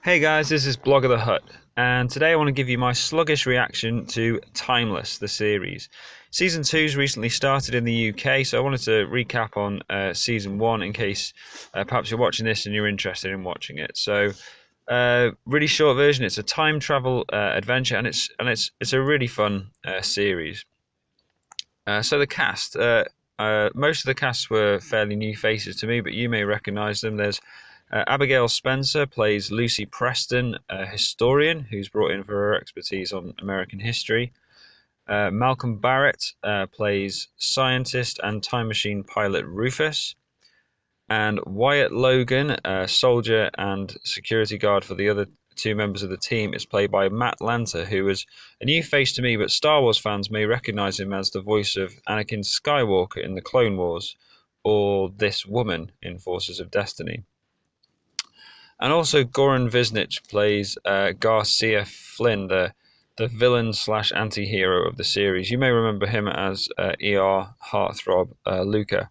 Hey guys, this is Blog of the Hut, and today I want to give you my sluggish reaction to Timeless, the series. Season 2's recently started in the UK, so I wanted to recap on Season 1 in case perhaps you're watching this and you're interested in watching it. So, really short version. It's a time travel adventure, and it's a really fun series. So the cast. Most of the casts were fairly new faces to me, but you may recognise them. There's Abigail Spencer plays Lucy Preston, a historian who's brought in for her expertise on American history. Malcolm Barrett plays scientist and time machine pilot Rufus. And Wyatt Logan, a soldier and security guard for the other two members of the team, is played by Matt Lanter, who is a new face to me, but Star Wars fans may recognize him as the voice of Anakin Skywalker in the Clone Wars, or this woman in Forces of Destiny. And also Goran Visnich plays Garcia Flynn, the villain slash anti-hero of the series. You may remember him as ER heartthrob Luca.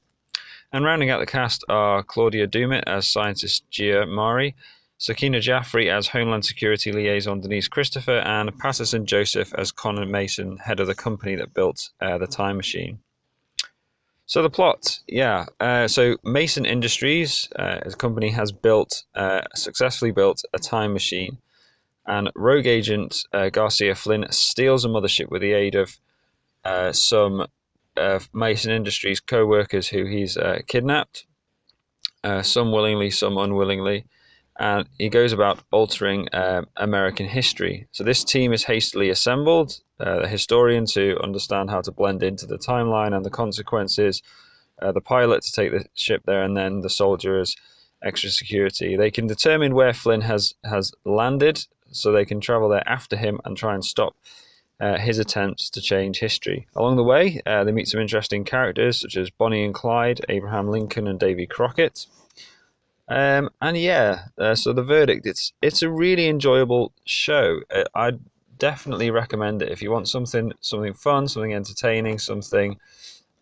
And rounding out the cast are Claudia Dumit as scientist Gia Mari, Sakina Jaffrey as Homeland Security Liaison Denise Christopher, and Patterson Joseph as Connor Mason, head of the company that built the time machine. So the plot, so Mason Industries, as a company, has successfully built a time machine, and rogue agent Garcia Flynn steals a mothership with the aid of some Mason Industries co-workers who he's kidnapped, some willingly, some unwillingly, and he goes about altering American history. So this team is hastily assembled, the historian to understand how to blend into the timeline and the consequences, the pilot to take the ship there, and then the soldier as extra security. They can determine where Flynn has landed, so they can travel there after him and try and stop his attempts to change history. Along the way, they meet some interesting characters such as Bonnie and Clyde, Abraham Lincoln, and Davy Crockett. So the verdict: it's a really enjoyable show. I'd definitely recommend it if you want something fun, something entertaining, something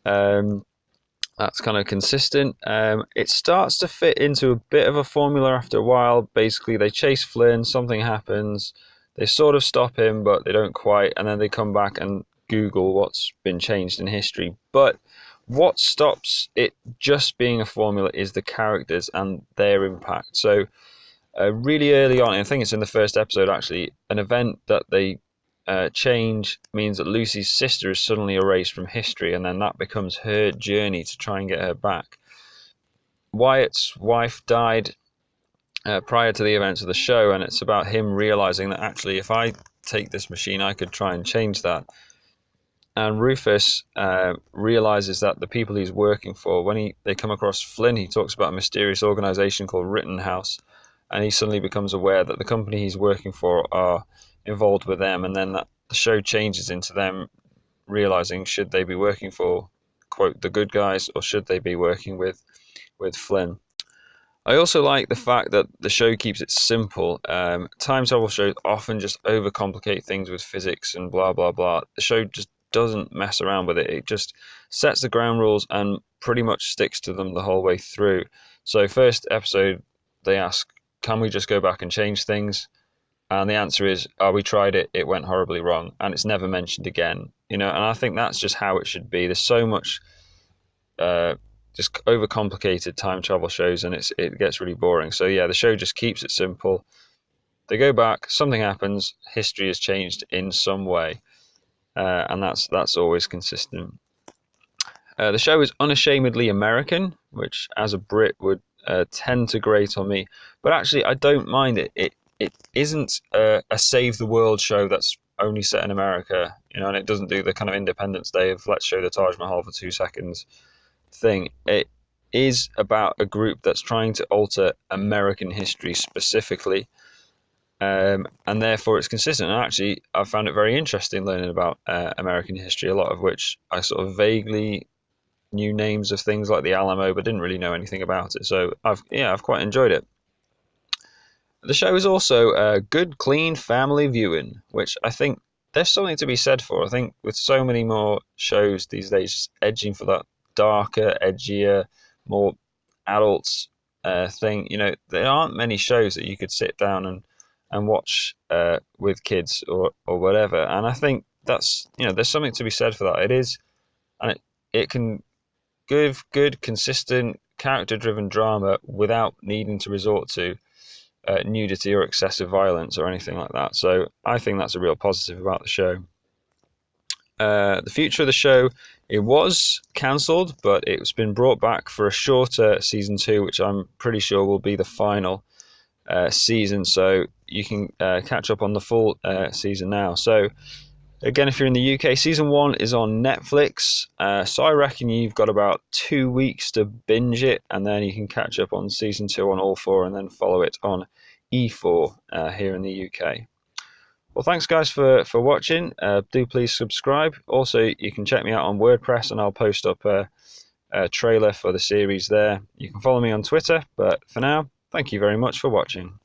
that's kind of consistent. It starts to fit into a bit of a formula after a while. Basically, they chase Flynn, something happens, they sort of stop him, but they don't quite, and then they come back and Google what's been changed in history. But what stops it just being a formula is the characters and their impact. So, really early on, I think it's in the first episode actually, an event that they change means that Lucy's sister is suddenly erased from history, and then that becomes her journey to try and get her back. Wyatt's wife died prior to the events of the show, and it's about him realizing that actually, if I take this machine, I could try and change that. And Rufus realizes that the people he's working for, when they come across Flynn, he talks about a mysterious organization called Rittenhouse, and he suddenly becomes aware that the company he's working for are involved with them, and then the show changes into them realizing should they be working for, quote, the good guys, or should they be working with Flynn. I also like the fact that the show keeps it simple. Time travel shows often just overcomplicate things with physics and blah blah blah. The show just doesn't mess around with it. It just sets the ground rules and pretty much sticks to them the whole way through. So first episode, they ask, can we just go back and change things? And the answer is, oh, we tried it, it went horribly wrong, and it's never mentioned again. And I think that's just how it should be. There's so much just overcomplicated time travel shows, and it gets really boring. So yeah, the show just keeps it simple. They go back, something happens, history has changed in some way. And that's always consistent. The show is unashamedly American, which as a Brit would tend to grate on me, but actually I don't mind it. It isn't a save the world show that's only set in America, and it doesn't do the kind of Independence Day of let's show the Taj Mahal for 2 seconds thing. It is about a group that's trying to alter American history specifically. And therefore it's consistent. And actually, I found it very interesting learning about American history, a lot of which I sort of vaguely knew names of things like the Alamo, but didn't really know anything about it. So I've quite enjoyed it. The show is also a good, clean family viewing, which I think there's something to be said for. I think with so many more shows these days, just edging for that darker, edgier, more adults thing. There aren't many shows that you could sit down and and watch with kids or whatever. And I think that's, there's something to be said for that. It is, and it can give good, consistent, character-driven drama without needing to resort to nudity or excessive violence or anything like that. So I think that's a real positive about the show. The future of the show, it was cancelled, but it's been brought back for a shorter season 2, which I'm pretty sure will be the final season. So you can catch up on the full season now. So again, if you're in the UK, season 1 is on Netflix. So I reckon you've got about 2 weeks to binge it, and then you can catch up on season 2 on all 4, and then follow it on E4 here in the UK. Well, thanks guys for watching. Do please subscribe. Also, you can check me out on WordPress, and I'll post up a trailer for the series there. You can follow me on Twitter, but for now, thank you very much for watching.